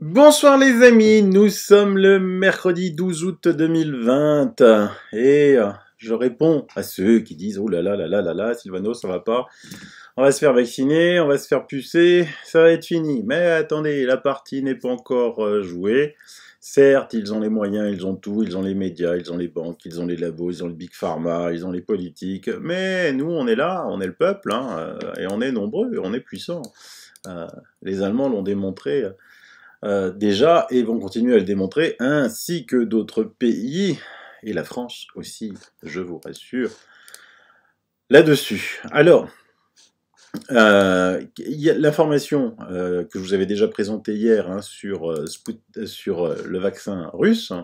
Bonsoir les amis, nous sommes le mercredi 12 août 2020 et je réponds à ceux qui disent « Oh là là là là là là, Sylvano, ça va pas, on va se faire vacciner, on va se faire pucer, ça va être fini. » Mais attendez, la partie n'est pas encore jouée. Certes, ils ont les moyens, ils ont tout, ils ont les médias, ils ont les banques, ils ont les labos, ils ont le Big Pharma, ils ont les politiques. Mais nous, on est là, on est le peuple, hein, et on est nombreux, on est puissants. Les Allemands l'ont démontré déjà, et vont continuer à le démontrer, ainsi que d'autres pays, et la France aussi, je vous rassure, là-dessus. Alors, l'information que je vous avais déjà présentée hier hein, sur le vaccin russe,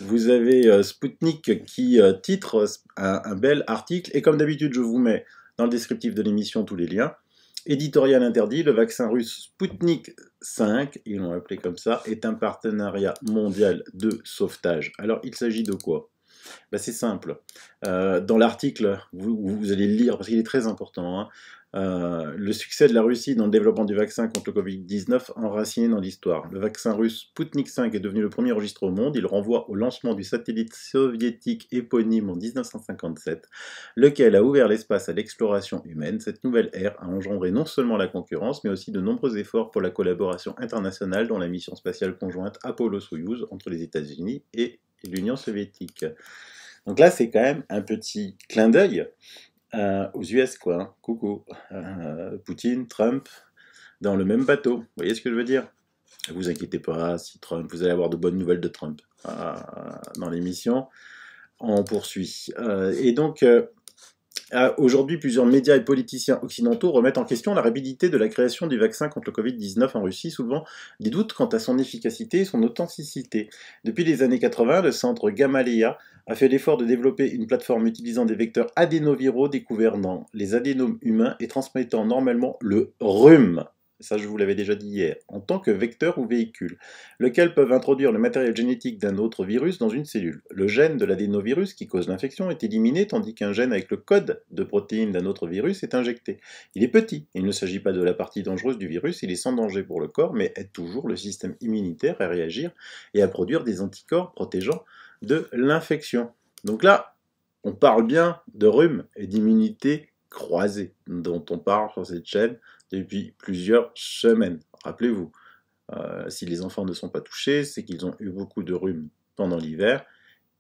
vous avez Sputnik qui titre un bel article, et comme d'habitude, je vous mets dans le descriptif de l'émission tous les liens. Éditorial interdit, le vaccin russe Sputnik 5, ils l'ont appelé comme ça, est un partenariat mondial de sauvetage. Alors, il s'agit de quoi? Ben, c'est simple. Dans l'article, vous allez le lire, parce qu'il est très important, hein, le succès de la Russie dans le développement du vaccin contre le Covid-19 enraciné dans l'histoire. Le vaccin russe Sputnik 5 est devenu le premier enregistré au monde. Il renvoie au lancement du satellite soviétique éponyme en 1957, lequel a ouvert l'espace à l'exploration humaine. Cette nouvelle ère a engendré non seulement la concurrence, mais aussi de nombreux efforts pour la collaboration internationale dans la mission spatiale conjointe Apollo-Soyouz entre les États-Unis et l'Union soviétique. Donc là, c'est quand même un petit clin d'œil aux US, quoi. Hein. Coucou. Poutine, Trump, dans le même bateau. Vous voyez ce que je veux dire? Ne vous inquiétez pas, si Trump, vous allez avoir de bonnes nouvelles de Trump dans l'émission. On poursuit. Et donc, aujourd'hui, plusieurs médias et politiciens occidentaux remettent en question la rapidité de la création du vaccin contre le Covid-19 en Russie, soulevant des doutes quant à son efficacité et son authenticité. Depuis les années 80, le centre Gamaleya a fait l'effort de développer une plateforme utilisant des vecteurs adénoviraux découverts dans les adénomes humains et transmettant normalement le rhume. Ça, je vous l'avais déjà dit hier, en tant que vecteur ou véhicule, lequel peuvent introduire le matériel génétique d'un autre virus dans une cellule. Le gène de l'adénovirus qui cause l'infection est éliminé, tandis qu'un gène avec le code de protéine d'un autre virus est injecté. Il est petit, il ne s'agit pas de la partie dangereuse du virus, il est sans danger pour le corps, mais aide toujours le système immunitaire à réagir et à produire des anticorps protégeant de l'infection. Donc là, on parle bien de rhume et d'immunité croisée, dont on parle sur cette chaîne depuis plusieurs semaines. Rappelez-vous, si les enfants ne sont pas touchés, c'est qu'ils ont eu beaucoup de rhume pendant l'hiver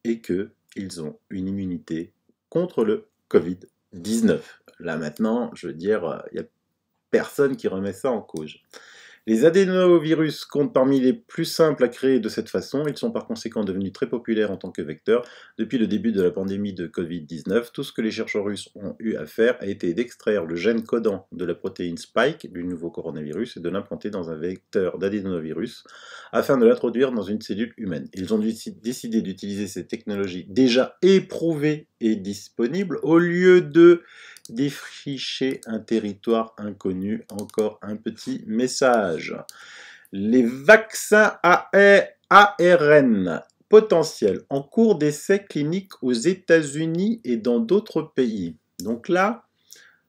et qu'ils ont une immunité contre le Covid-19. Là maintenant, je veux dire, il n'y a personne qui remet ça en cause. Les adénovirus comptent parmi les plus simples à créer de cette façon. Ils sont par conséquent devenus très populaires en tant que vecteurs. Depuis le début de la pandémie de Covid-19, tout ce que les chercheurs russes ont eu à faire a été d'extraire le gène codant de la protéine Spike du nouveau coronavirus et de l'implanter dans un vecteur d'adénovirus afin de l'introduire dans une cellule humaine. Ils ont décidé d'utiliser ces technologies déjà éprouvées et disponibles au lieu de défricher un territoire inconnu. Encore un petit message. Les vaccins ARN potentiels en cours d'essai clinique aux États-Unis et dans d'autres pays. Donc là,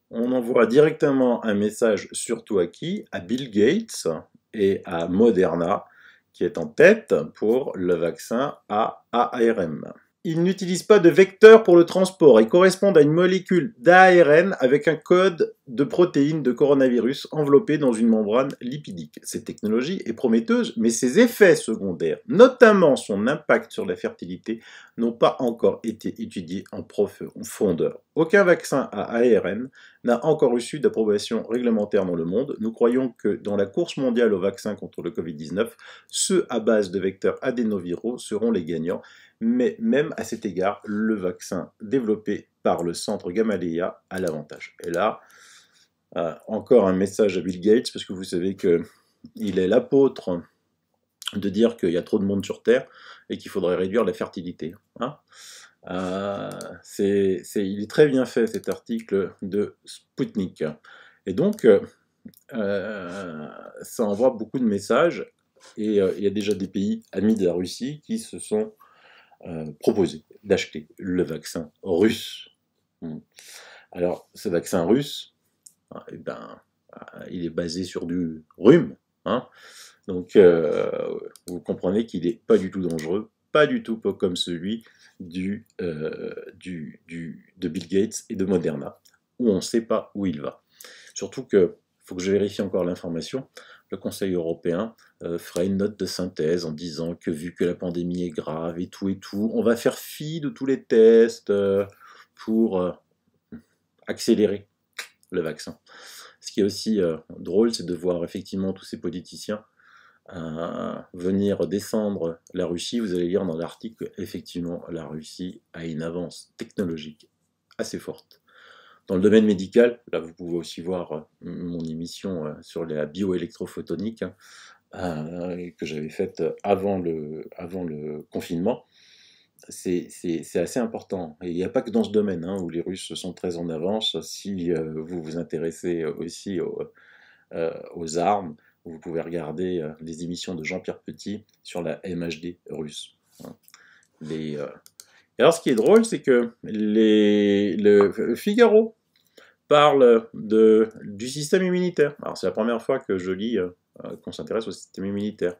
on envoie directement un message surtout à qui? À Bill Gates et à Moderna, qui est en tête pour le vaccin ARN. Ils n'utilisent pas de vecteur pour le transport. Ils correspondent à une molécule d'ARN avec un code de protéine de coronavirus enveloppé dans une membrane lipidique. Cette technologie est prometteuse, mais ses effets secondaires, notamment son impact sur la fertilité, n'ont pas encore été étudiés en profondeur. Aucun vaccin à ARN n'a encore reçu d'approbation réglementaire dans le monde. Nous croyons que dans la course mondiale au vaccin contre le Covid-19, ceux à base de vecteurs adénoviraux seront les gagnants. Mais même à cet égard, le vaccin développé par le centre Gamaleya a l'avantage. Et là, encore un message à Bill Gates, parce que vous savez qu'il est l'apôtre de dire qu'il y a trop de monde sur Terre et qu'il faudrait réduire la fertilité. Hein. Il est très bien fait cet article de Sputnik. Et donc, ça envoie beaucoup de messages, et il y a déjà des pays amis de la Russie qui se sont proposés d'acheter le vaccin russe. Alors, ce vaccin russe, eh ben, il est basé sur du rhume, hein. Donc, vous comprenez qu'il n'est pas du tout dangereux, pas du tout comme celui de Bill Gates et de Moderna, où on ne sait pas où il va. Surtout que, il faut que je vérifie encore l'information, le Conseil européen fera une note de synthèse en disant que vu que la pandémie est grave et tout, on va faire fi de tous les tests pour accélérer le vaccin. Ce qui est aussi drôle, c'est de voir effectivement tous ces politiciens venir descendre la Russie. Vous allez lire dans l'article qu'effectivement la Russie a une avance technologique assez forte. Dans le domaine médical, là vous pouvez aussi voir mon émission sur la bioélectrophotonique que j'avais faite avant le confinement. C'est assez important. Et il n'y a pas que dans ce domaine où les Russes sont très en avance. Si vous vous intéressez aussi aux armes, vous pouvez regarder les émissions de Jean-Pierre Petit sur la MHD russe. Et alors ce qui est drôle, c'est que le Figaro parle du système immunitaire. Alors c'est la première fois que je lis qu'on s'intéresse au système immunitaire.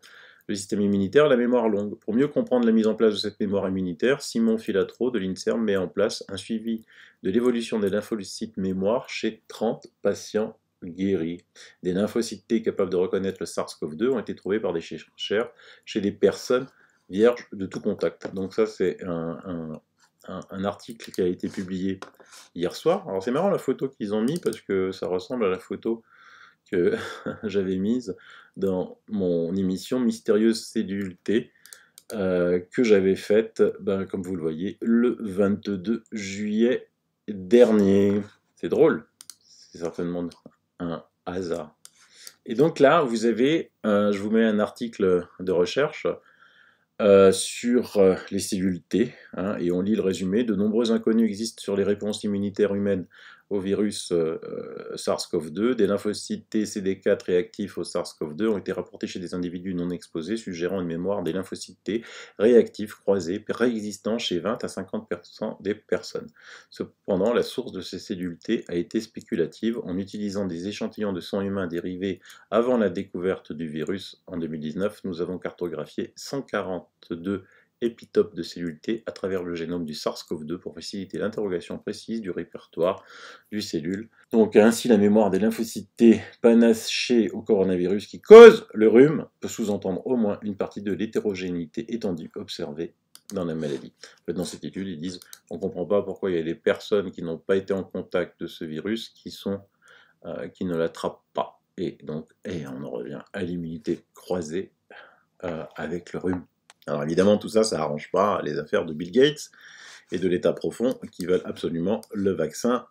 Le système immunitaire, la mémoire longue. Pour mieux comprendre la mise en place de cette mémoire immunitaire, Simon Filatro de l'INSERM met en place un suivi de l'évolution des lymphocytes mémoire chez 30 patients guéris. Des lymphocytes T capables de reconnaître le SARS-CoV-2 ont été trouvés par des chercheurs chez des personnes vierges de tout contact. Donc ça, c'est un article qui a été publié hier soir. Alors c'est marrant la photo qu'ils ont mis parce que ça ressemble à la photo que j'avais mise dans mon émission Mystérieuse Cellule T que j'avais faite, comme vous le voyez, le 22 juillet dernier. C'est drôle, c'est certainement un hasard. Et donc là, vous avez, je vous mets un article de recherche sur les cellules T, et on lit le résumé. De nombreux inconnus existent sur les réponses immunitaires humaines au virus SARS-CoV-2. Des lymphocytes T CD4 réactifs au SARS-CoV-2 ont été rapportés chez des individus non exposés, suggérant une mémoire des lymphocytes T réactifs croisés préexistants chez 20 à 50% des personnes. Cependant, la source de ces cellules T a été spéculative. En utilisant des échantillons de sang humain dérivés avant la découverte du virus en 2019, nous avons cartographié 142 épitopes de cellules T à travers le génome du SARS-CoV-2 pour faciliter l'interrogation précise du répertoire du cellule. Donc ainsi, la mémoire des lymphocytes T panachés au coronavirus qui cause le rhume peut sous-entendre au moins une partie de l'hétérogénéité étendue observée dans la maladie. En fait, dans cette étude, ils disent on ne comprend pas pourquoi il y a des personnes qui n'ont pas été en contact de ce virus qui ne l'attrapent pas. Et donc, on en revient à l'immunité croisée avec le rhume. Alors évidemment, tout ça, ça n'arrange pas les affaires de Bill Gates et de l'État profond qui veulent absolument le vaccin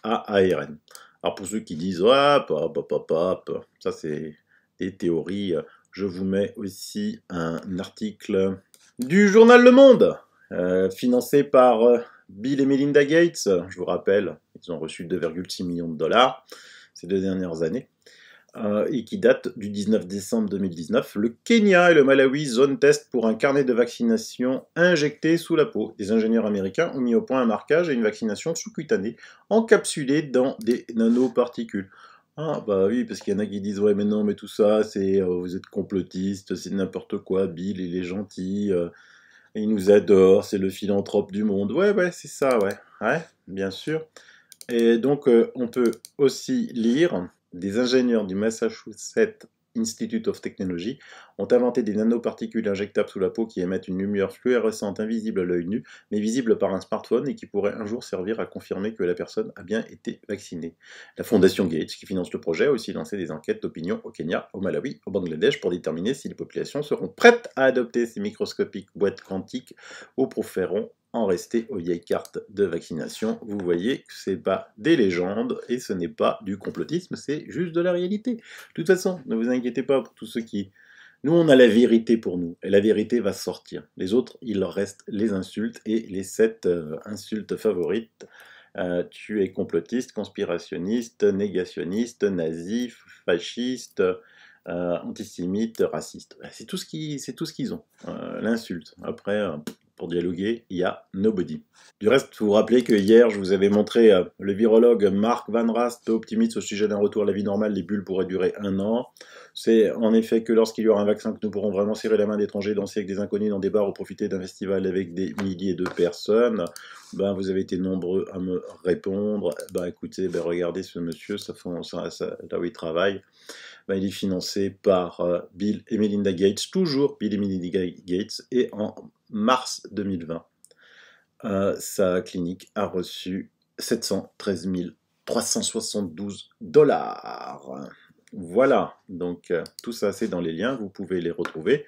à ARN. Alors pour ceux qui disent ça c'est des théories, je vous mets aussi un article du journal Le Monde, financé par Bill et Melinda Gates. Je vous rappelle, ils ont reçu 2,6 millions de dollars ces 2 dernières années. Et qui date du 19 décembre 2019. Le Kenya et le Malawi zone test pour un carnet de vaccination injecté sous la peau. Des ingénieurs américains ont mis au point un marquage et une vaccination sous-cutanée encapsulée dans des nanoparticules. Ah bah oui, parce qu'il y en a qui disent ouais mais non mais tout ça c'est vous êtes complotistes, c'est n'importe quoi, Bill il est gentil, il nous adore, c'est le philanthrope du monde. Ouais c'est ça ouais bien sûr. Et donc on peut aussi lire des ingénieurs du Massachusetts Institute of Technology ont inventé des nanoparticules injectables sous la peau qui émettent une lumière fluorescente invisible à l'œil nu, mais visible par un smartphone et qui pourrait un jour servir à confirmer que la personne a bien été vaccinée. La Fondation Gates, qui finance le projet, a aussi lancé des enquêtes d'opinion au Kenya, au Malawi, au Bangladesh pour déterminer si les populations seront prêtes à adopter ces microscopiques boîtes quantiques ou préféreront en rester aux vieilles cartes de vaccination. Vous voyez que ce n'est pas des légendes et ce n'est pas du complotisme, c'est juste de la réalité. De toute façon, ne vous inquiétez pas pour tous ceux qui Nous, on a la vérité pour nous, et la vérité va sortir. Les autres, il leur reste les insultes, et les 7 insultes favorites. Tu es complotiste, conspirationniste, négationniste, nazi, fasciste, antisémite, raciste. C'est tout ce qu'ils ont, l'insulte. Après, pour dialoguer, il y a nobody. Du reste, vous vous rappelez que hier, je vous avais montré le virologue Mark Van Rast, optimiste au sujet d'un retour à la vie normale, les bulles pourraient durer 1 an. C'est en effet que lorsqu'il y aura un vaccin que nous pourrons vraiment serrer la main d'étrangers, danser avec des inconnus dans des bars ou profiter d'un festival avec des milliers de personnes. Ben, vous avez été nombreux à me répondre. Ben, écoutez, ben, regardez ce monsieur, là où il travaille. Ben, il est financé par Bill et Melinda Gates, toujours Bill et Melinda Gates, et en mars 2020, sa clinique a reçu 713 372 $. Voilà, donc tout ça c'est dans les liens, vous pouvez les retrouver.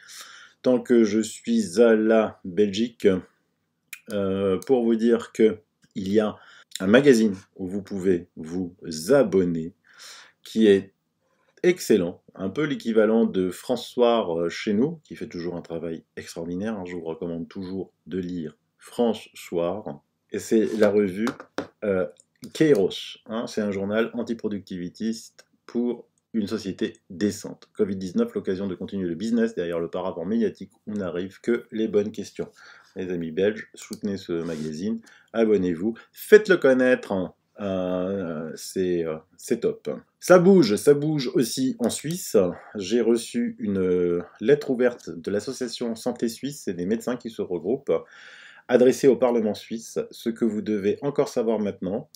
Tant que je suis à la Belgique, pour vous dire qu'il y a un magazine où vous pouvez vous abonner, qui est excellent, un peu l'équivalent de François chez nous, qui fait toujours un travail extraordinaire. Je vous recommande toujours de lire François, et c'est la revue Kairos. C'est un journal antiproductivitiste pour une société décente. Covid-19, l'occasion de continuer le business derrière le paravent médiatique où n'arrivent que les bonnes questions. Les amis belges, soutenez ce magazine, abonnez-vous, faites-le connaître. C'est top. Ça bouge aussi en Suisse. J'ai reçu une lettre ouverte de l'association Santé Suisse, c'est des médecins qui se regroupent, adressée au Parlement suisse, ce que vous devez encore savoir maintenant.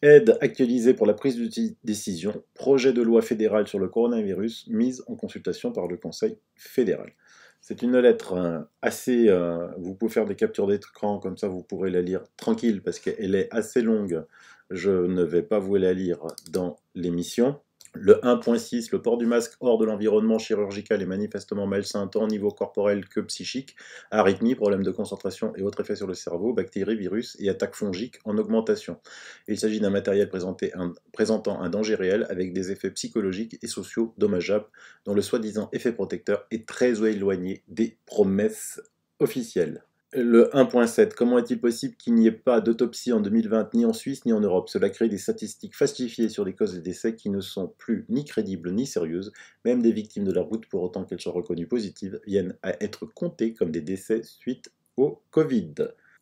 Aide actualisée pour la prise de décision, projet de loi fédérale sur le coronavirus, mise en consultation par le Conseil fédéral. C'est une lettre assez... vous pouvez faire des captures d'écran, comme ça vous pourrez la lire tranquille, parce qu'elle est assez longue. Je ne vais pas vous la lire dans l'émission. Le 1.6, le port du masque hors de l'environnement chirurgical est manifestement malsain tant au niveau corporel que psychique. Arythmie, problèmes de concentration et autres effets sur le cerveau, bactéries, virus et attaques fongiques en augmentation. Il s'agit d'un matériel présentant un danger réel avec des effets psychologiques et sociaux dommageables dont le soi-disant effet protecteur est très éloigné des promesses officielles. Le 1.7. Comment est-il possible qu'il n'y ait pas d'autopsie en 2020 ni en Suisse ni en Europe? Cela crée des statistiques falsifiées sur les causes des décès qui ne sont plus ni crédibles ni sérieuses. Même des victimes de la route, pour autant qu'elles soient reconnues positives, viennent à être comptées comme des décès suite au Covid.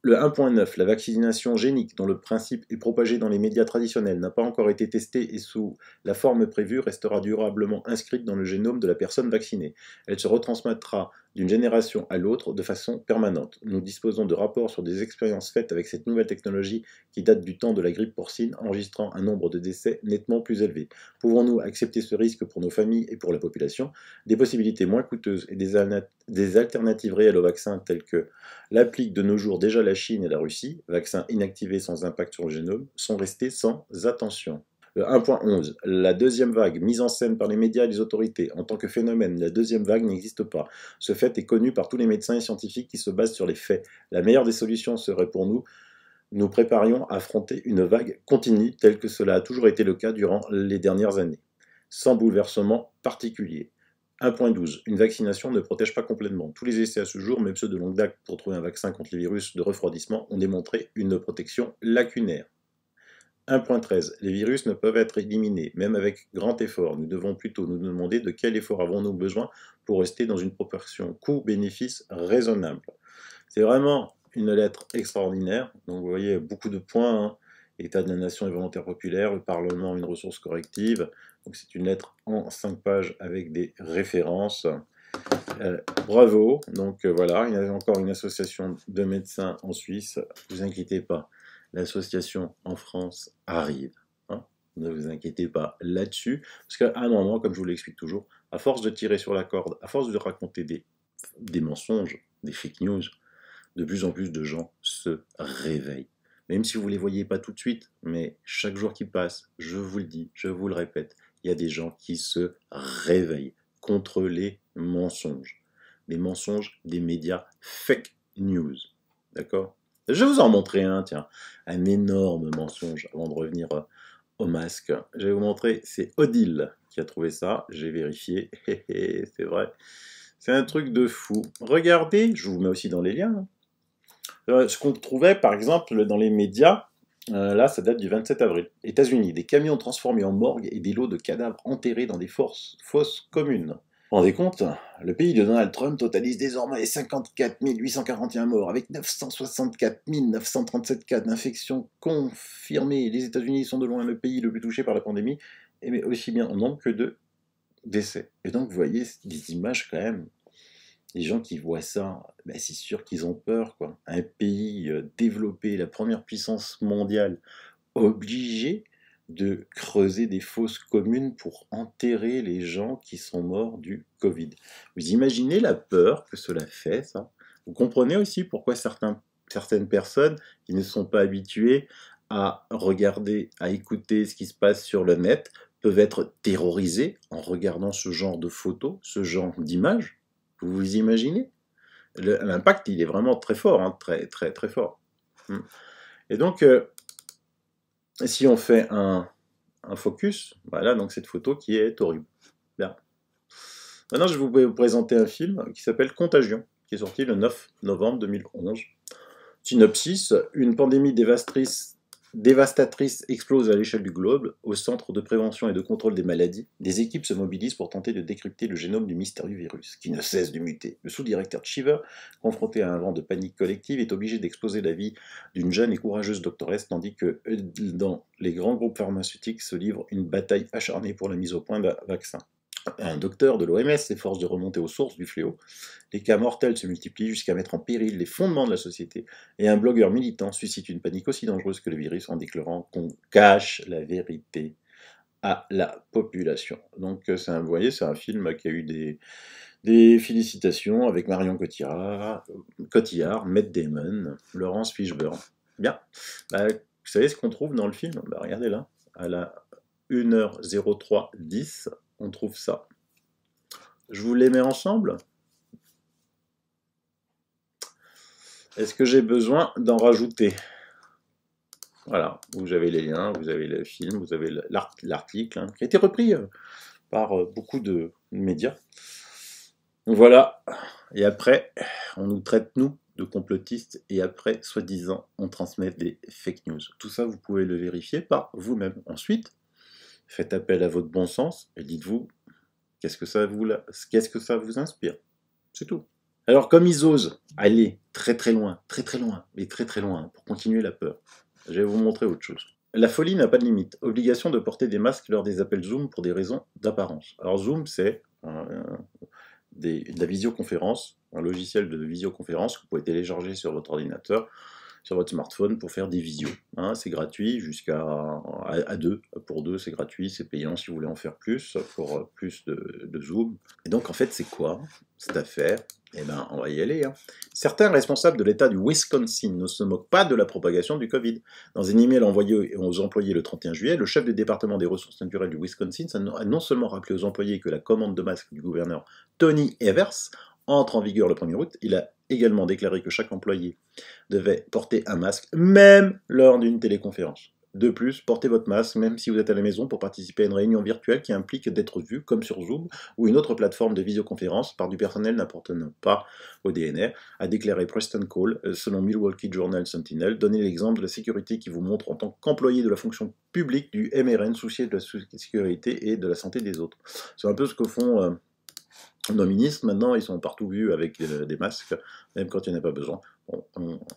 Le 1.9, la vaccination génique, dont le principe est propagé dans les médias traditionnels, n'a pas encore été testée et sous la forme prévue restera durablement inscrite dans le génome de la personne vaccinée. Elle se retransmettra d'une génération à l'autre de façon permanente. Nous disposons de rapports sur des expériences faites avec cette nouvelle technologie qui date du temps de la grippe porcine, enregistrant un nombre de décès nettement plus élevé. Pouvons-nous accepter ce risque pour nos familles et pour la population? Des possibilités moins coûteuses et des alternatives réelles au vaccin telles que l'appliquent de nos jours déjà la Chine et la Russie, vaccins inactivés sans impact sur le génome, sont restés sans attention. Le 1.11. La deuxième vague, mise en scène par les médias et les autorités. En tant que phénomène, la deuxième vague n'existe pas. Ce fait est connu par tous les médecins et scientifiques qui se basent sur les faits. La meilleure des solutions serait pour nous préparions à affronter une vague continue telle que cela a toujours été le cas durant les dernières années, sans bouleversement particulier. 1.12. Une vaccination ne protège pas complètement. Tous les essais à ce jour, même ceux de longue date pour trouver un vaccin contre les virus de refroidissement, ont démontré une protection lacunaire. 1.13. Les virus ne peuvent être éliminés, même avec grand effort. Nous devons plutôt nous demander de quel effort avons-nous besoin pour rester dans une proportion coût-bénéfice raisonnable. C'est vraiment une lettre extraordinaire. Donc vous voyez, beaucoup de points. État de la nation et volontaire populaire, le Parlement, une ressource corrective. Donc c'est une lettre en 5 pages avec des références. Bravo. Donc voilà, il y a encore une association de médecins en Suisse. Ne vous inquiétez pas. L'association en France arrive. Ne vous inquiétez pas là-dessus. Parce qu'à un moment, comme je vous l'explique toujours, à force de tirer sur la corde, à force de raconter des mensonges, des fake news, de plus en plus de gens se réveillent. Même si vous ne les voyez pas tout de suite, mais chaque jour qui passe, je vous le dis, je vous le répète, il y a des gens qui se réveillent contre les mensonges. Les mensonges des médias fake news. D'accord? Je vais vous en montrer un, tiens, un énorme mensonge avant de revenir au masque. Je vais vous montrer, c'est Odile qui a trouvé ça, j'ai vérifié, c'est vrai. C'est un truc de fou. Regardez, je vous mets aussi dans les liens, ce qu'on trouvait par exemple dans les médias, là ça date du 27 avril. États-Unis, des camions transformés en morgue et des lots de cadavres enterrés dans des fosses communes. Vous vous rendez compte? Le pays de Donald Trump totalise désormais 54 841 morts, avec 964 937 cas d'infection confirmés. Les États-Unis sont de loin le pays le plus touché par la pandémie, mais aussi bien en nombre que de décès. Et donc, vous voyez des images quand même. Les gens qui voient ça, ben c'est sûr qu'ils ont peur, quoi. Un pays développé, la première puissance mondiale, obligé de creuser des fosses communes pour enterrer les gens qui sont morts du Covid. Vous imaginez la peur que cela fait, ça? Vous comprenez aussi pourquoi certaines personnes qui ne sont pas habituées à regarder, à écouter ce qui se passe sur le net, peuvent être terrorisées en regardant ce genre de photos, ce genre d'images. Vous vous imaginez? L'impact, il est vraiment très fort, hein, très, très, très fort. Et donc, si on fait un focus, voilà donc cette photo qui est horrible. Bien. Maintenant, je vais vous présenter un film qui s'appelle Contagion, qui est sorti le 9 novembre 2011. Synopsis, une pandémie dévastatrice explose à l'échelle du globe. Au Centre de prévention et de contrôle des maladies, des équipes se mobilisent pour tenter de décrypter le génome du mystérieux virus, qui ne cesse de muter. Le sous-directeur Cheever, confronté à un vent de panique collective, est obligé d'exposer la vie d'une jeune et courageuse doctoresse, tandis que dans les grands groupes pharmaceutiques se livre une bataille acharnée pour la mise au point d'un vaccin. Un docteur de l'OMS s'efforce de remonter aux sources du fléau. Les cas mortels se multiplient jusqu'à mettre en péril les fondements de la société, et un blogueur militant suscite une panique aussi dangereuse que le virus en déclarant qu'on cache la vérité à la population. Donc, vous voyez, c'est un film qui a eu des félicitations avec Marion Cotillard, Matt Damon, Laurence Fishburne. Bien. Vous savez ce qu'on trouve dans le film? Regardez là, à la 1h03:10, on trouve ça. Je vous les mets ensemble. Est-ce que j'ai besoin d'en rajouter? Voilà, vous avez les liens, vous avez le film, vous avez l'article, hein, qui a été repris par beaucoup de médias. Voilà, et après, on nous traite, nous, de complotistes, et après, soi-disant, on transmet des fake news. Tout ça, vous pouvez le vérifier par vous-même. Ensuite, faites appel à votre bon sens, et dites-vous, qu'est-ce que ça vous inspire? C'est tout. Alors, comme ils osent aller très très loin, mais très très loin, pour continuer la peur, je vais vous montrer autre chose. La folie n'a pas de limite. Obligation de porter des masques lors des appels Zoom pour des raisons d'apparence. Alors Zoom, c'est de la visioconférence, un logiciel de visioconférence que vous pouvez télécharger sur votre ordinateur, sur votre smartphone pour faire des visios. Hein, c'est gratuit à deux. Pour deux, c'est gratuit, c'est payant si vous voulez en faire plus, pour plus de Zoom. Et donc, en fait, c'est quoi cette affaire? Eh bien, on va y aller. Hein. Certains responsables de l'État du Wisconsin ne se moquent pas de la propagation du Covid. Dans un email envoyé aux employés le 31 juillet, le chef du département des ressources naturelles du Wisconsin a non seulement rappelé aux employés que la commande de masques du gouverneur Tony Evers entre en vigueur le 1er août, il a également déclaré que chaque employé devait porter un masque, même lors d'une téléconférence. De plus, portez votre masque même si vous êtes à la maison pour participer à une réunion virtuelle qui implique d'être vu, comme sur Zoom ou une autre plateforme de visioconférence, par du personnel n'appartenant pas au DNR, a déclaré Preston Cole, selon Milwaukee Journal Sentinel. Donnez l'exemple de la sécurité qui vous montre en tant qu'employé de la fonction publique du MRN, soucié de la sécurité et de la santé des autres. C'est un peu ce que font nos ministres. Maintenant, ils sont partout vus avec des masques, même quand il n'y en a pas besoin.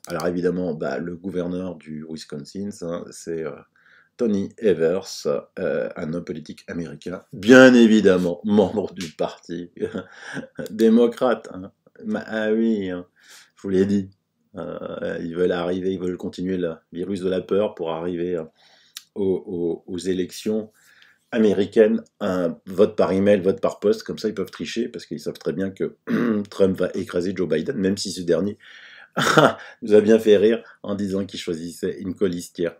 Alors évidemment, le gouverneur du Wisconsin, c'est Tony Evers, un homme politique américain, bien évidemment membre du parti démocrate. Hein. Ah oui, hein, je vous l'ai dit. Ils veulent continuer le virus de la peur pour arriver aux élections américaine, un vote par email, vote par poste, comme ça ils peuvent tricher, parce qu'ils savent très bien que Trump va écraser Joe Biden, même si ce dernier nous a bien fait rire en disant qu'il choisissait une colistière,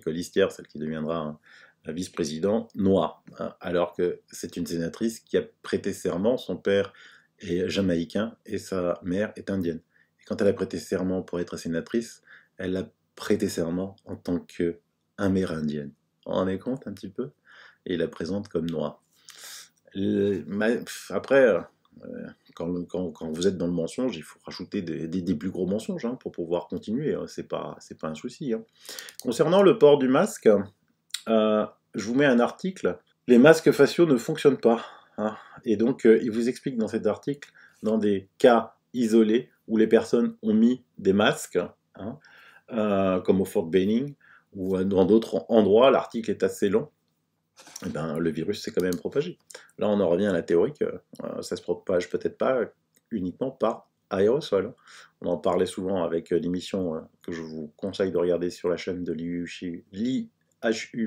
colistière, celle qui deviendra un vice-président noir, hein, alors que c'est une sénatrice qui a prêté serment, son père est jamaïcain et sa mère est indienne. Et quand elle a prêté serment pour être sénatrice, elle a prêté serment en tant qu'amérindienne. On en est compte un petit peu? Et il la présente comme noire. Après, Quand vous êtes dans le mensonge, il faut rajouter des plus gros mensonges hein, pour pouvoir continuer, hein. C'est pas un souci. Hein. Concernant le port du masque, je vous mets un article. Les masques faciaux ne fonctionnent pas. Hein. Et donc, il vous explique dans cet article, dans des cas isolés où les personnes ont mis des masques, hein, comme au Fort Benning, ou dans d'autres endroits, l'article est assez long, et ben, le virus s'est quand même propagé. Là, on en revient à la théorie que ça se propage peut-être pas uniquement par aérosol. On en parlait souvent avec l'émission que je vous conseille de regarder sur la chaîne de l'IHU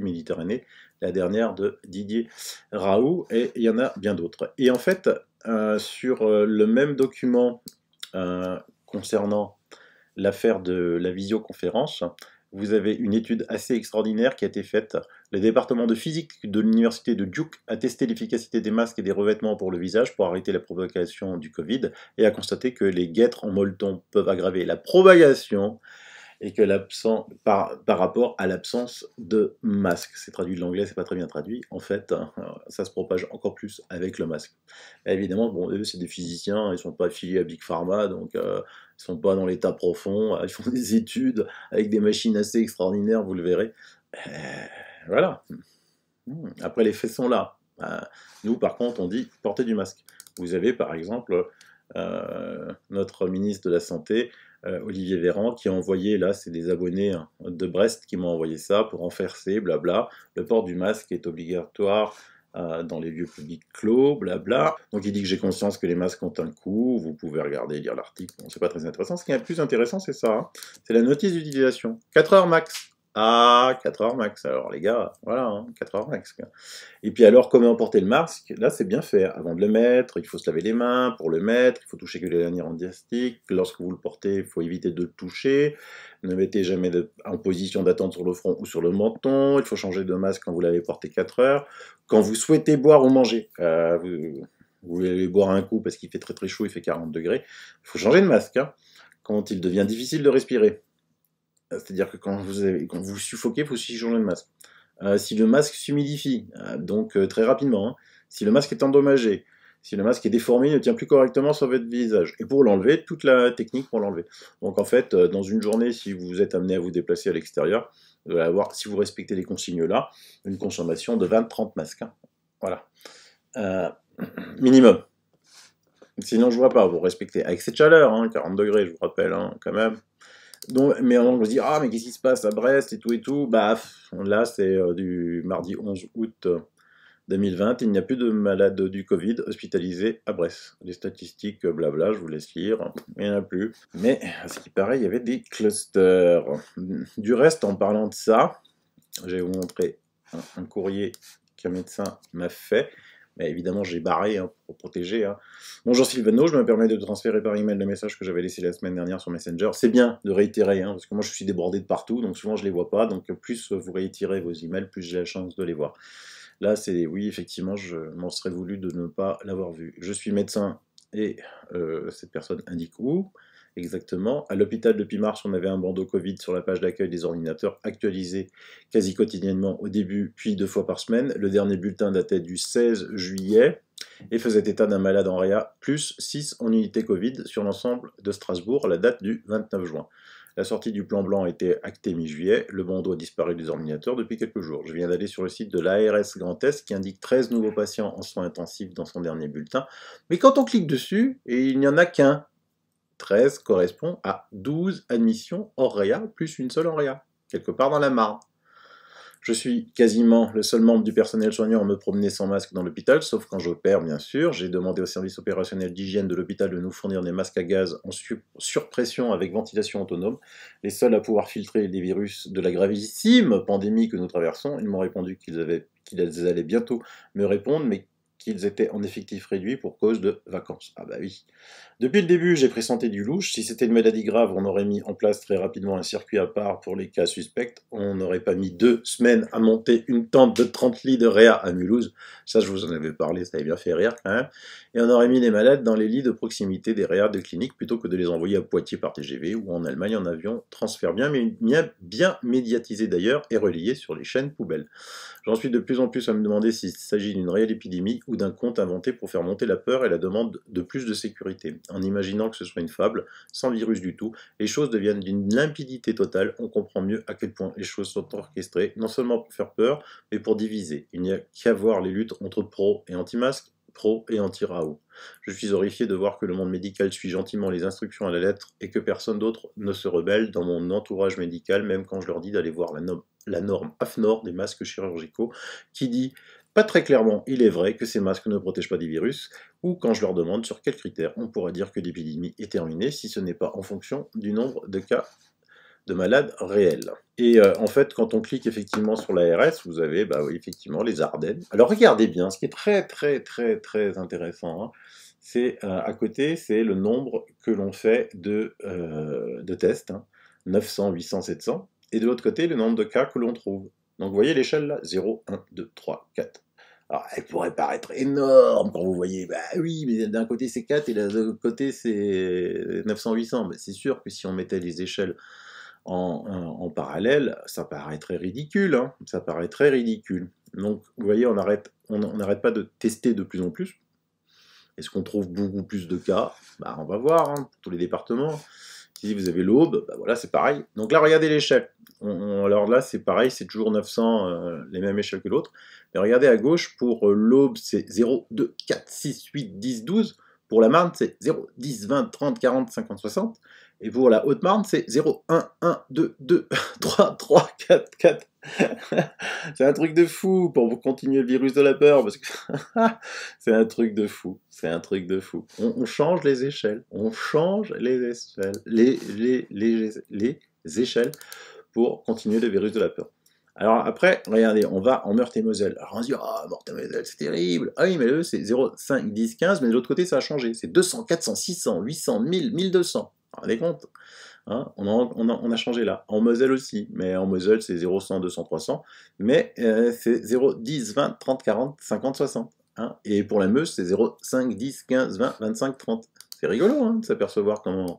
Méditerranée, la dernière de Didier Raoult, et il y en a bien d'autres. Et en fait, sur le même document concernant l'affaire de la visioconférence, vous avez une étude assez extraordinaire qui a été faite. Le département de physique de l'université de Duke a testé l'efficacité des masques et des revêtements pour le visage pour arrêter la propagation du Covid et a constaté que les guêtres en molleton peuvent aggraver la propagation et que par rapport à l'absence de masque. C'est traduit de l'anglais, c'est pas très bien traduit. En fait, ça se propage encore plus avec le masque. Et évidemment, bon, eux, c'est des physiciens, ils sont pas affiliés à Big Pharma, donc ils sont pas dans l'état profond, ils font des études avec des machines assez extraordinaires, vous le verrez. Voilà. Après, les faits sont là. Nous, par contre, on dit porter du masque. Vous avez, par exemple, notre ministre de la Santé, Olivier Véran, qui a envoyé, là, c'est des abonnés hein, de Brest qui m'ont envoyé ça pour renforcer, blabla. Le port du masque est obligatoire dans les lieux publics clos, blabla. Donc il dit que j'ai conscience que les masques ont un coût, vous pouvez regarder, lire l'article, bon, c'est pas très intéressant. Ce qui est le plus intéressant, c'est ça, hein. C'est la notice d'utilisation. 4 heures max. Ah, 4 heures max. Alors les gars, voilà, hein, 4 heures max. Quoi. Et puis alors, comment porter le masque? Là, c'est bien fait. Avant de le mettre, il faut se laver les mains pour le mettre. Il faut toucher que les lanières en diastique. Lorsque vous le portez, il faut éviter de le toucher. Ne mettez jamais en position d'attente sur le front ou sur le menton. Il faut changer de masque quand vous l'avez porté 4 heures. Quand vous souhaitez boire ou manger, vous allez boire un coup parce qu'il fait très très chaud, il fait 40 degrés. Il faut changer de masque hein, quand il devient difficile de respirer. C'est-à-dire que quand vous suffoquez, il faut aussi changer de masque. Si le masque s'humidifie, donc très rapidement, hein, si le masque est endommagé, si le masque est déformé, il ne tient plus correctement sur votre visage. Et pour l'enlever, toute la technique pour l'enlever. Donc en fait, dans une journée, si vous êtes amené à vous déplacer à l'extérieur, vous allez avoir, si vous respectez les consignes là, une consommation de 20-30 masques. Hein. Voilà. Minimum. Sinon, je ne vois pas, vous respectez avec cette chaleur, hein, 40 degrés, je vous rappelle, hein, quand même. Donc, mais on se dit, ah, mais qu'est-ce qui se passe à Brest et tout, bah, là, c'est du mardi 11 août 2020, il n'y a plus de malades du Covid hospitalisés à Brest. Les statistiques, blabla, je vous laisse lire, il n'y en a plus. Mais, à ce qui paraît, il y avait des clusters. Du reste, en parlant de ça, je vais vous montrer un courrier qu'un médecin m'a fait. Mais évidemment, j'ai barré hein, pour protéger. Hein. Bonjour Sylvano, je me permets de transférer par email le message que j'avais laissé la semaine dernière sur Messenger. C'est bien de réitérer, hein, parce que moi je suis débordé de partout, donc souvent je ne les vois pas. Donc plus vous réitérez vos emails, plus j'ai la chance de les voir. Là, c'est oui, effectivement, je m'en serais voulu de ne pas l'avoir vu. Je suis médecin et cette personne indique où exactement. À l'hôpital depuis mars, on avait un bandeau Covid sur la page d'accueil des ordinateurs actualisé quasi quotidiennement au début, puis 2 fois par semaine. Le dernier bulletin datait du 16 juillet et faisait état d'un malade en réa, plus 6 en unité Covid sur l'ensemble de Strasbourg à la date du 29 juin. La sortie du plan blanc était actée mi-juillet, le bandeau a disparu des ordinateurs depuis quelques jours. Je viens d'aller sur le site de l'ARS Grand Est qui indique 13 nouveaux patients en soins intensifs dans son dernier bulletin. Mais quand on clique dessus, et il n'y en a qu'un, 13 correspond à 12 admissions hors réa, plus une seule en réa, quelque part dans la Marne. Je suis quasiment le seul membre du personnel soignant à me promener sans masque dans l'hôpital, sauf quand j'opère, bien sûr. J'ai demandé au service opérationnel d'hygiène de l'hôpital de nous fournir des masques à gaz en surpression avec ventilation autonome, les seuls à pouvoir filtrer les virus de la gravissime pandémie que nous traversons. Ils m'ont répondu qu'ils allaient bientôt me répondre, mais qu'ils étaient en effectif réduit pour cause de vacances. Ah bah oui. Depuis le début, j'ai pressenti du louche. Si c'était une maladie grave, on aurait mis en place très rapidement un circuit à part pour les cas suspects. On n'aurait pas mis 2 semaines à monter une tente de 30 lits de réa à Mulhouse. Ça, je vous en avais parlé, ça avait bien fait rire quand même. Et on aurait mis les malades dans les lits de proximité des réa de cliniques plutôt que de les envoyer à Poitiers par TGV ou en Allemagne en avion. Transfert bien médiatisé d'ailleurs et relayé sur les chaînes poubelles. J'en suis de plus en plus à me demander s'il s'agit d'une réelle épidémie ou ou d'un conte inventé pour faire monter la peur et la demande de plus de sécurité. En imaginant que ce soit une fable, sans virus du tout, les choses deviennent d'une limpidité totale, on comprend mieux à quel point les choses sont orchestrées, non seulement pour faire peur, mais pour diviser. Il n'y a qu'à voir les luttes entre pro et anti-masques, pro et anti-Raoult. Je suis horrifié de voir que le monde médical suit gentiment les instructions à la lettre et que personne d'autre ne se rebelle dans mon entourage médical, même quand je leur dis d'aller voir la norme AFNOR des masques chirurgicaux, qui dit pas très clairement, il est vrai que ces masques ne protègent pas des virus, ou quand je leur demande sur quels critères on pourra dire que l'épidémie est terminée si ce n'est pas en fonction du nombre de cas de malades réels. Et en fait, quand on clique effectivement sur l'ARS, vous avez oui, effectivement les Ardennes. Alors regardez bien, ce qui est très intéressant, hein, c'est à côté, c'est le nombre que l'on fait de tests, hein, 900, 800, 700, et de l'autre côté, le nombre de cas que l'on trouve. Donc vous voyez l'échelle là, 0, 1, 2, 3, 4. Alors, elle pourrait paraître énorme quand vous voyez, bah oui, mais d'un côté c'est 4 et de l'autre côté c'est 900, 800. Mais c'est sûr que si on mettait les échelles en parallèle, ça paraîtrait ridicule, hein, ça paraîtrait ridicule. Donc, vous voyez, on n'arrête pas de tester de plus en plus. Est-ce qu'on trouve beaucoup plus de cas? On va voir, hein, pour tous les départements. Si vous avez l'Aube, voilà, c'est pareil. Donc là, regardez l'échelle. Alors là, c'est pareil, c'est toujours 900, les mêmes échelles que l'autre. Mais regardez à gauche, pour l'Aube, c'est 0, 2, 4, 6, 8, 10, 12. Pour la Marne, c'est 0, 10, 20, 30, 40, 50, 60. Et pour la Haute-Marne, c'est 0, 1, 1, 2, 2, 3, 3, 4, 4. C'est un truc de fou pour vous continuer le virus de la peur, parce que c'est un truc de fou, c'est un truc de fou. On change les échelles, on change les échelles, les échelles pour continuer le virus de la peur. Alors après, regardez, on va en Meurthe-et-Moselle. Alors on se dit, ah, Meurthe-et-Moselle, c'est terrible. Ah oui, mais eux, c'est 0, 5, 10, 15, mais de l'autre côté, ça a changé. C'est 200, 400, 600, 800, 1000, 1200. Vous vous rendez compte, hein, on a changé là. En Moselle aussi, mais en Moselle, c'est 0, 100, 200, 300. Mais c'est 0, 10, 20, 30, 40, 50, 60. Hein. Et pour la Meuse, c'est 0, 5, 10, 15, 20, 25, 30. C'est rigolo hein, de s'apercevoir comment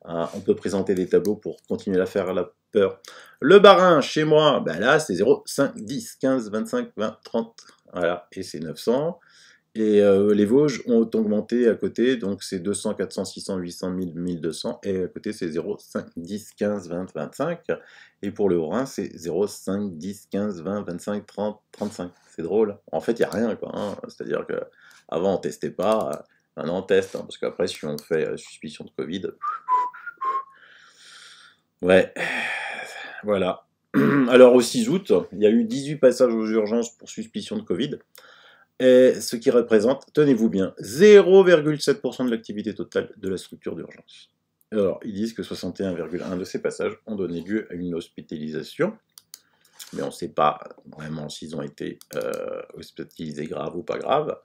on peut présenter des tableaux pour continuer à faire la peur. Le Bas-Rhin, chez moi, là, c'est 0, 5, 10, 15, 25, 20, 30. Voilà, et c'est 900. Et les Vosges ont augmenté à côté, donc c'est 200, 400, 600, 800, 1000, 1200. Et à côté, c'est 0, 5, 10, 15, 20, 25. Et pour le Haut-Rhin, c'est 0, 5, 10, 15, 20, 25, 30, 35. C'est drôle. En fait, il n'y a rien, quoi. Hein. C'est-à-dire qu'avant, on ne testait pas. Maintenant, on teste. Hein, parce qu'après, si on fait suspicion de Covid... Ouais, voilà. Alors au 6 août, il y a eu 18 passages aux urgences pour suspicion de Covid, et ce qui représente, tenez-vous bien, 0,7% de l'activité totale de la structure d'urgence. Alors, ils disent que 61,1 de ces passages ont donné lieu à une hospitalisation, mais on ne sait pas vraiment s'ils ont été hospitalisés graves ou pas graves.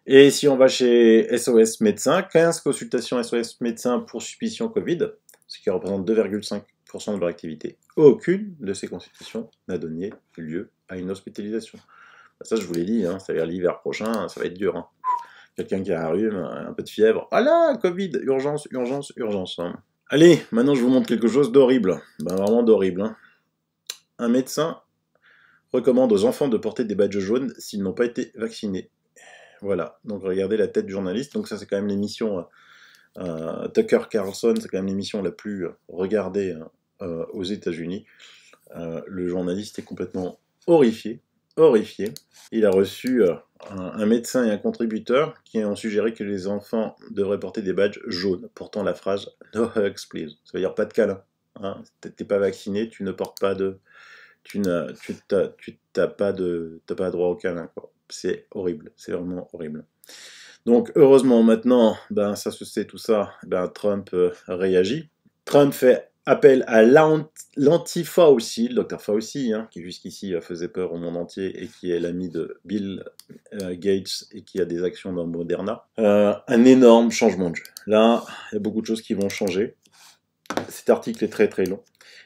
Et si on va chez SOS Médecins, 15 consultations SOS Médecins pour suspicion Covid, ce qui représente 2,5% de leur activité. Aucune de ces consultations n'a donné lieu à une hospitalisation. Ça, je vous l'ai dit, hein, c'est-à-dire l'hiver prochain, ça va être dur. Hein. Quelqu'un qui a un rhume, un peu de fièvre, ah là, Covid, urgence, urgence, urgence. Hein. Allez, maintenant je vous montre quelque chose d'horrible, vraiment d'horrible. Hein. Un médecin recommande aux enfants de porter des badges jaunes s'ils n'ont pas été vaccinés. Voilà, donc regardez la tête du journaliste, donc ça c'est quand même l'émission... Tucker Carlson, c'est quand même l'émission la plus regardée aux États-Unis. Le journaliste est complètement horrifié. Il a reçu un médecin et un contributeur qui ont suggéré que les enfants devraient porter des badges jaunes, portant la phrase No hugs, please. Ça veut dire pas de câlin. Hein. T'es pas vacciné, tu ne portes pas de. T'as pas droit au câlin. C'est horrible, c'est vraiment horrible. Donc heureusement maintenant, ça se sait tout ça, Trump réagit. Trump fait appel à l'anti-Fauci, le docteur Fauci, hein, qui jusqu'ici faisait peur au monde entier et qui est l'ami de Bill Gates et qui a des actions dans Moderna. Un énorme changement de jeu. Là, il y a beaucoup de choses qui vont changer. Cet article est très long.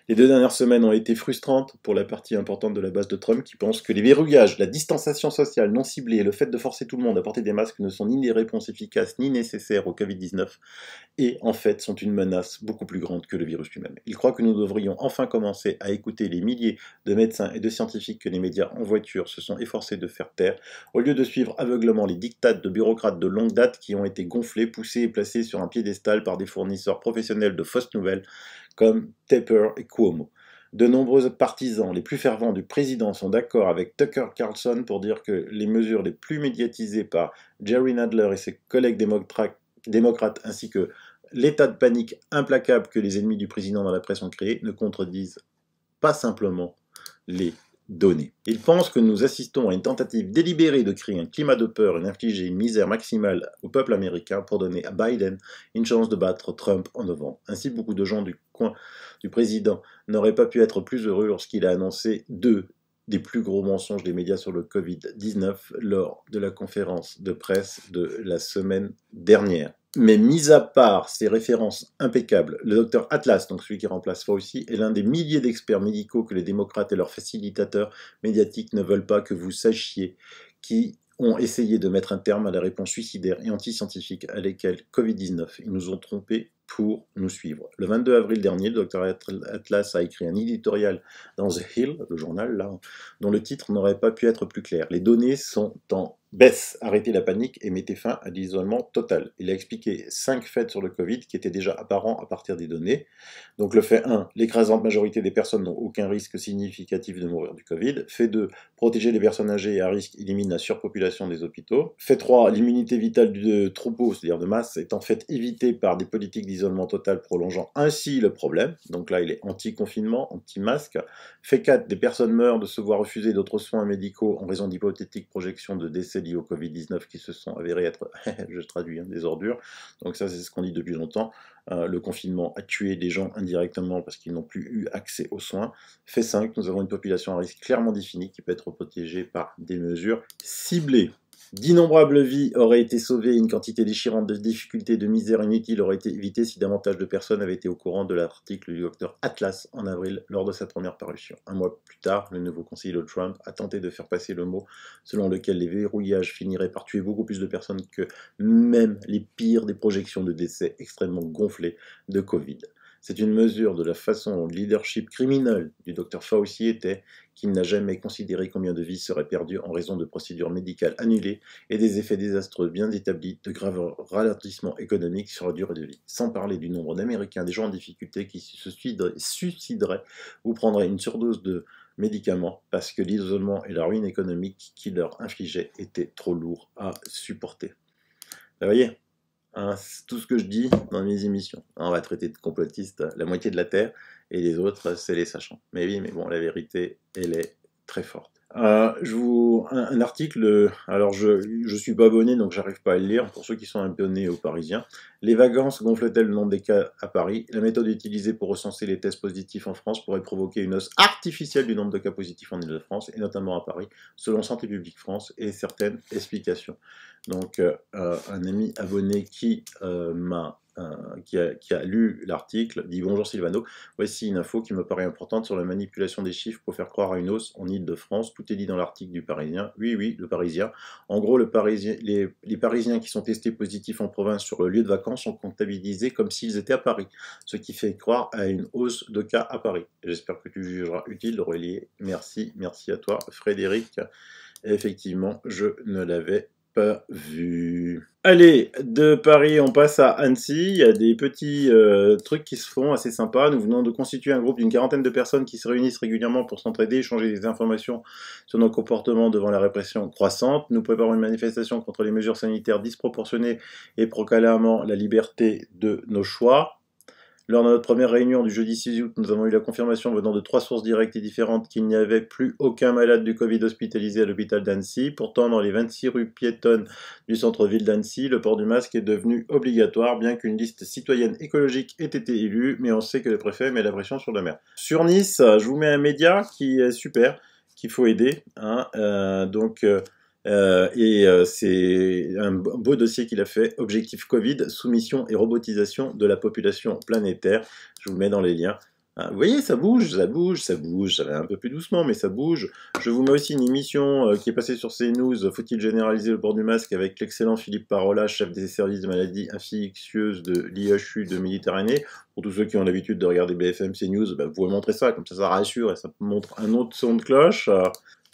Les 2 dernières semaines ont été frustrantes pour la partie importante de la base de Trump qui pense que les verrouillages, la distanciation sociale non ciblée et le fait de forcer tout le monde à porter des masques ne sont ni des réponses efficaces ni nécessaires au Covid-19 et en fait sont une menace beaucoup plus grande que le virus lui-même. Il croit que nous devrions enfin commencer à écouter les milliers de médecins et de scientifiques que les médias en voiture se sont efforcés de faire taire, au lieu de suivre aveuglement les dictats de bureaucrates de longue date qui ont été gonflés, poussés et placés sur un piédestal par des fournisseurs professionnels de fausses nouvelles comme Tepper et Cuomo. De nombreux partisans les plus fervents du président sont d'accord avec Tucker Carlson pour dire que les mesures les plus médiatisées par Jerry Nadler et ses collègues démocrates ainsi que l'état de panique implacable que les ennemis du président dans la presse ont créé ne contredisent pas simplement les données. Il pense que nous assistons à une tentative délibérée de créer un climat de peur et d'infliger une misère maximale au peuple américain pour donner à Biden une chance de battre Trump en novembre. Ainsi, beaucoup de gens du coin du président n'auraient pas pu être plus heureux lorsqu'il a annoncé deux des plus gros mensonges des médias sur le Covid-19 lors de la conférence de presse de la semaine dernière. Mais mis à part ces références impeccables, le docteur Atlas, donc celui qui remplace Fauci, est l'un des milliers d'experts médicaux que les démocrates et leurs facilitateurs médiatiques ne veulent pas que vous sachiez, qui ont essayé de mettre un terme à la réponse suicidaire et anti-scientifique à laquelle Covid-19. Ils nous ont trompés pour nous suivre. Le 22 avril dernier, le docteur Atlas a écrit un éditorial dans The Hill, le journal là, dont le titre n'aurait pas pu être plus clair. Les données sont en baisse, arrêtez la panique et mettez fin à l'isolement total. Il a expliqué 5 faits sur le Covid qui étaient déjà apparents à partir des données. Donc le fait 1, l'écrasante majorité des personnes n'ont aucun risque significatif de mourir du Covid. Fait 2, protéger les personnes âgées et à risque élimine la surpopulation des hôpitaux. Fait 3, l'immunité vitale du troupeau, c'est-à-dire de masse, est en fait évitée par des politiques d'isolement total prolongeant ainsi le problème. Donc là, il est anti-confinement, anti-masque. Fait 4, des personnes meurent de se voir refuser d'autres soins médicaux en raison d'hypothétiques projections de décès liés au Covid-19 qui se sont avérés être, je traduis, des ordures. Donc ça, c'est ce qu'on dit depuis longtemps. Le confinement a tué des gens indirectement parce qu'ils n'ont plus eu accès aux soins. Fait 5, nous avons une population à risque clairement définie qui peut être protégée par des mesures ciblées. D'innombrables vies auraient été sauvées, une quantité déchirante de difficultés, de misère inutile aurait été évitée si davantage de personnes avaient été au courant de l'article du docteur Atlas en avril lors de sa première parution. Un mois plus tard, le nouveau conseiller de Trump a tenté de faire passer le mot selon lequel les verrouillages finiraient par tuer beaucoup plus de personnes que même les pires des projections de décès extrêmement gonflées de Covid. C'est une mesure de la façon dont le leadership criminel du Dr Fauci était, qu'il n'a jamais considéré combien de vies seraient perdues en raison de procédures médicales annulées et des effets désastreux bien établis de graves ralentissements économiques sur la durée de vie. Sans parler du nombre d'Américains, des gens en difficulté qui se suicideraient ou prendraient une surdose de médicaments parce que l'isolement et la ruine économique qu'ils leur infligeaient étaient trop lourds à supporter. Vous voyez ? Hein, c'est tout ce que je dis dans mes émissions. On va traiter de complotistes la moitié de la Terre, et les autres, c'est les sachants. Mais oui, mais bon, la vérité, elle est très forte. Un article, alors je suis pas abonné, donc j'arrive pas à le lire, pour ceux qui sont abonnés aux Parisiens. Les vacances gonflent-elles le nombre des cas à Paris? La méthode utilisée pour recenser les tests positifs en France pourrait provoquer une hausse artificielle du nombre de cas positifs en Ile-de-France, et notamment à Paris, selon Santé publique France, et certaines explications. Donc, un ami abonné qui a lu l'article, dit « Bonjour Sylvano, voici une info qui me paraît importante sur la manipulation des chiffres pour faire croire à une hausse en Ile-de-France. Tout est dit dans l'article du Parisien. » Oui, le Parisien. En gros, les Parisiens qui sont testés positifs en province sur le lieu de vacances sont comptabilisés comme s'ils étaient à Paris, ce qui fait croire à une hausse de cas à Paris. J'espère que tu jugeras utile de relier. Merci à toi Frédéric. Effectivement, je ne l'avais pas vu. Allez, de Paris, on passe à Annecy. Il y a des petits trucs qui se font assez sympas. Nous venons de constituer un groupe d'une 40aine de personnes qui se réunissent régulièrement pour s'entraider, échanger des informations sur nos comportements devant la répression croissante. Nous préparons une manifestation contre les mesures sanitaires disproportionnées et proclamant la liberté de nos choix. Lors de notre première réunion du jeudi 6 août, nous avons eu la confirmation venant de 3 sources directes et différentes qu'il n'y avait plus aucun malade du Covid hospitalisé à l'hôpital d'Annecy. Pourtant, dans les 26 rues piétonnes du centre-ville d'Annecy, le port du masque est devenu obligatoire, bien qu'une liste citoyenne écologique ait été élue, mais on sait que le préfet met la pression sur le maire. Sur Nice, je vous mets un média qui est super, qu'il faut aider. Hein, c'est un beau dossier qu'il a fait, Objectif Covid, soumission et robotisation de la population planétaire. Je vous mets dans les liens. Ah, vous voyez, ça bouge, ça bouge, ça bouge, ça va un peu plus doucement, mais ça bouge. Je vous mets aussi une émission qui est passée sur CNews, Faut-il généraliser le port du masque, avec l'excellent Philippe Parola, chef des services de maladies infectieuses de l'IHU de Méditerranée. Pour tous ceux qui ont l'habitude de regarder BFM CNews, bah, vous pouvez montrer ça, comme ça rassure et ça montre un autre son de cloche.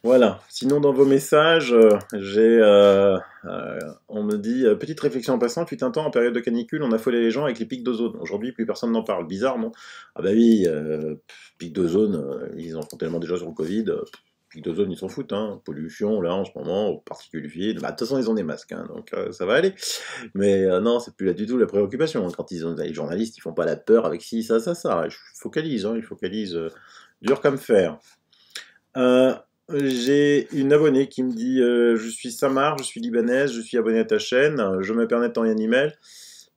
Voilà. Sinon, dans vos messages, on me dit, petite réflexion en passant, fut un temps, en période de canicule, on affolait les gens avec les pics d'ozone. Aujourd'hui, plus personne n'en parle. Bizarre, non? Ah bah oui, pics d'ozone, ils en font tellement déjà sur le Covid. Pics d'ozone, ils s'en foutent, hein. Pollution, là, en ce moment, particules fines. Bah, de toute façon, ils ont des masques, hein, donc ça va aller. Mais non, c'est plus là du tout la préoccupation. Quand ils ont les journalistes, ils font pas la peur avec ci, ça, ça, ça. Ils focalisent, hein, ils focalisent dur comme fer. Euh, j'ai une abonnée qui me dit je suis Samar, je suis libanaise, je suis abonnée à ta chaîne, je me permets de t'envoyer un email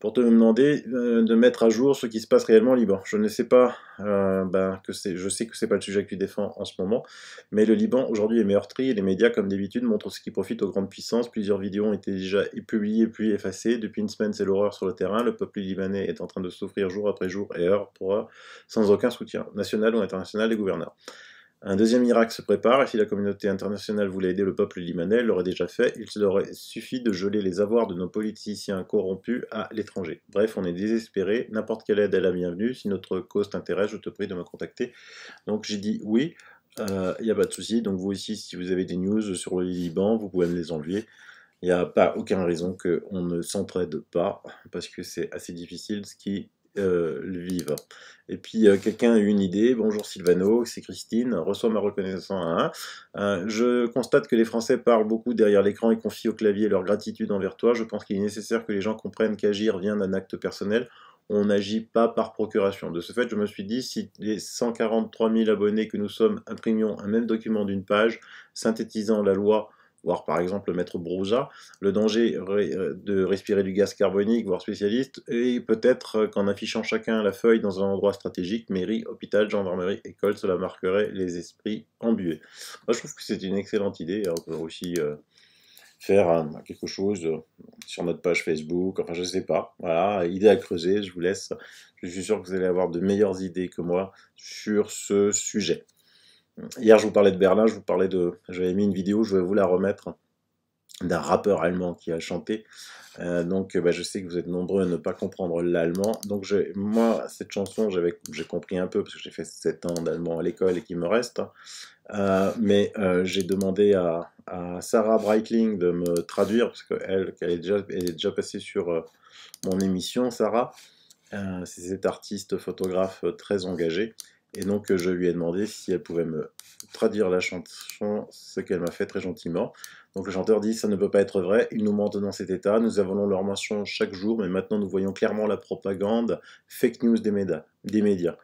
pour te demander de mettre à jour ce qui se passe réellement au Liban. Je ne sais pas, je sais que c'est pas le sujet que tu défends en ce moment, mais le Liban aujourd'hui est meurtri et les médias, comme d'habitude, montrent ce qui profite aux grandes puissances. Plusieurs vidéos ont été déjà publiées puis effacées. Depuis une semaine, c'est l'horreur sur le terrain. Le peuple libanais est en train de souffrir jour après jour et heure pour heure, sans aucun soutien, national ou international des gouverneurs. Un deuxième Irak se prépare, et si la communauté internationale voulait aider le peuple libanais, elle l'aurait déjà fait, il leur suffit de geler les avoirs de nos politiciens corrompus à l'étranger. Bref, on est désespéré, n'importe quelle aide est la bienvenue, si notre cause t'intéresse, je te prie de me contacter. Donc j'ai dit oui, il n'y a pas de souci, donc vous aussi, si vous avez des news sur le Liban, vous pouvez me les enlever. Il n'y a pas aucune raison qu'on ne s'entraide pas, parce que c'est assez difficile ce qui le vivent. Et puis quelqu'un a eu une idée, bonjour Sylvano, c'est Christine, reçois ma reconnaissance. Hein. Je constate que les Français parlent beaucoup derrière l'écran et confient au clavier leur gratitude envers toi. Je pense qu'il est nécessaire que les gens comprennent qu'agir vient d'un acte personnel. On n'agit pas par procuration. De ce fait, je me suis dit, si les 143 000 abonnés que nous sommes imprimions un même document d'une page, synthétisant la loi, voire par exemple le maître Brouja, le danger de respirer du gaz carbonique, voire spécialiste, et peut-être qu'en affichant chacun la feuille dans un endroit stratégique, mairie, hôpital, gendarmerie, école, cela marquerait les esprits embués. Moi, je trouve que c'est une excellente idée. On peut aussi faire quelque chose sur notre page Facebook, enfin je sais pas, voilà, idée à creuser, je vous laisse. Je suis sûr que vous allez avoir de meilleures idées que moi sur ce sujet. Hier, je vous parlais de Berlin, j'avais mis une vidéo, je vais vous la remettre, d'un rappeur allemand qui a chanté. Donc, je sais que vous êtes nombreux à ne pas comprendre l'allemand. Donc, moi, cette chanson, j'ai compris un peu parce que j'ai fait 7 ans d'allemand à l'école et qu'il me reste. Mais j'ai demandé à Sarah Breitling de me traduire parce qu'elle elle est déjà passée sur mon émission, Sarah. C'est cette artiste photographe très engagée. Et donc, je lui ai demandé si elle pouvait me traduire la chanson, ce qu'elle m'a fait très gentiment. Donc, le chanteur dit: ça ne peut pas être vrai, ils nous mentent dans cet état, nous avalons leur mensonge chaque jour, mais maintenant nous voyons clairement la propagande, fake news des médias.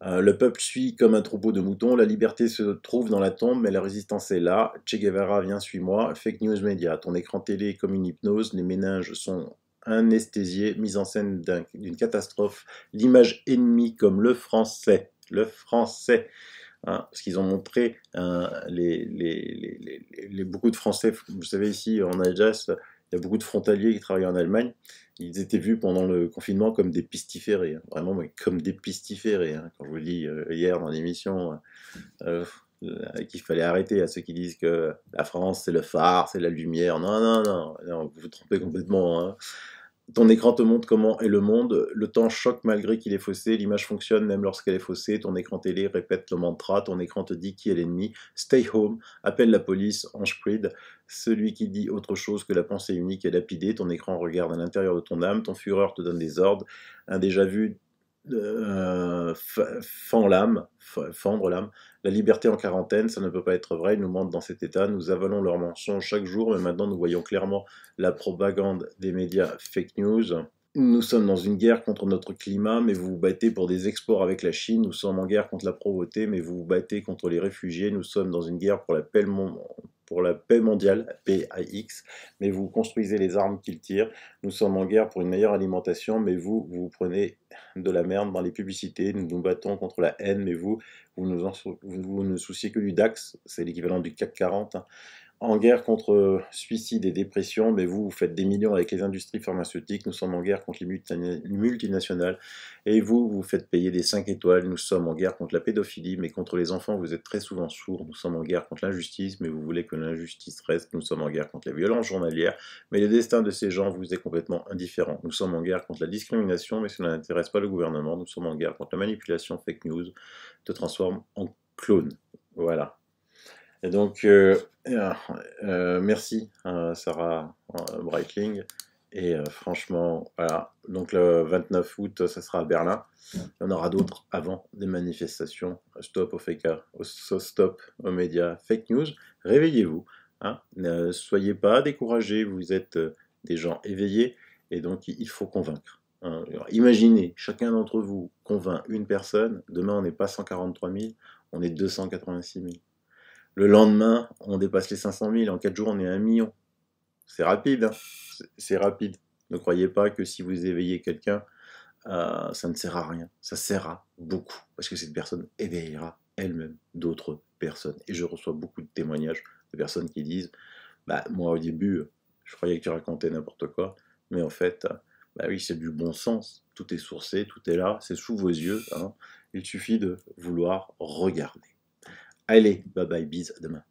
Le peuple suit comme un troupeau de moutons, la liberté se trouve dans la tombe, mais la résistance est là. Che Guevara, viens, suis-moi. Fake news média, ton écran télé est comme une hypnose, les méninges sont anesthésiés, mise en scène d'une catastrophe, l'image ennemie comme le français. Le français. Hein, parce qu'ils ont montré beaucoup de Français, vous savez ici en Alsace, il y a beaucoup de frontaliers qui travaillent en Allemagne, ils étaient vus pendant le confinement comme des pistiférés, hein, vraiment mais comme des pistiférés. Hein, quand je vous dis hier dans l'émission qu'il fallait arrêter à ceux qui disent que la France c'est le phare, c'est la lumière, non, non, non, non, vous vous trompez complètement. Hein. Ton écran te montre comment est le monde, le temps choque malgré qu'il est faussé, l'image fonctionne même lorsqu'elle est faussée, ton écran télé répète le mantra, ton écran te dit qui est l'ennemi, stay home, appelle la police, Ange Creed, celui qui dit autre chose que la pensée unique est lapidé, ton écran regarde à l'intérieur de ton âme, ton fureur te donne des ordres, un déjà vu fendre l'âme. La liberté en quarantaine, ça ne peut pas être vrai, ils nous mentent dans cet état, nous avalons leurs mensonges chaque jour, mais maintenant nous voyons clairement la propagande des médias fake news. Nous sommes dans une guerre contre notre climat, mais vous vous battez pour des exports avec la Chine. Nous sommes en guerre contre la pauvreté, mais vous vous battez contre les réfugiés. Nous sommes dans une guerre pour la paix mondiale, PAX, mais vous construisez les armes qu'ils tirent. Nous sommes en guerre pour une meilleure alimentation, mais vous prenez de la merde dans les publicités. Nous nous battons contre la haine, mais vous ne souciez que du DAX, c'est l'équivalent du CAC 40. en guerre contre suicide et dépression, mais vous faites des millions avec les industries pharmaceutiques, nous sommes en guerre contre les multinationales, et vous faites payer des 5 étoiles, nous sommes en guerre contre la pédophilie, mais contre les enfants, vous êtes très souvent sourds, nous sommes en guerre contre l'injustice, mais vous voulez que l'injustice reste, nous sommes en guerre contre les violences journalières, mais le destin de ces gens vous est complètement indifférent, nous sommes en guerre contre la discrimination, mais cela n'intéresse pas le gouvernement, nous sommes en guerre contre la manipulation fake news, te transforme en clone, voilà. Et donc, merci Sarah Breitling. Et franchement, voilà. Donc le 29 août, ça sera à Berlin. Il y en aura d'autres avant des manifestations. Stop aux fake, stop aux médias fake news. Réveillez-vous. Hein. Ne soyez pas découragés. Vous êtes des gens éveillés. Et donc, il faut convaincre. Hein. Alors, imaginez, chacun d'entre vous convainc une personne. Demain, on n'est pas 143 000, on est 286 000. Le lendemain, on dépasse les 500 000. En 4 jours, on est à 1 million. C'est rapide. Hein, c'est rapide. Ne croyez pas que si vous éveillez quelqu'un, ça ne sert à rien. Ça sert à beaucoup. Parce que cette personne éveillera elle-même d'autres personnes. Et je reçois beaucoup de témoignages de personnes qui disent bah, moi, au début, je croyais que tu racontais n'importe quoi. Mais en fait, bah oui, c'est du bon sens. Tout est sourcé, tout est là. C'est sous vos yeux. Hein. Il suffit de vouloir regarder. Allez, bye bye, bis, à demain.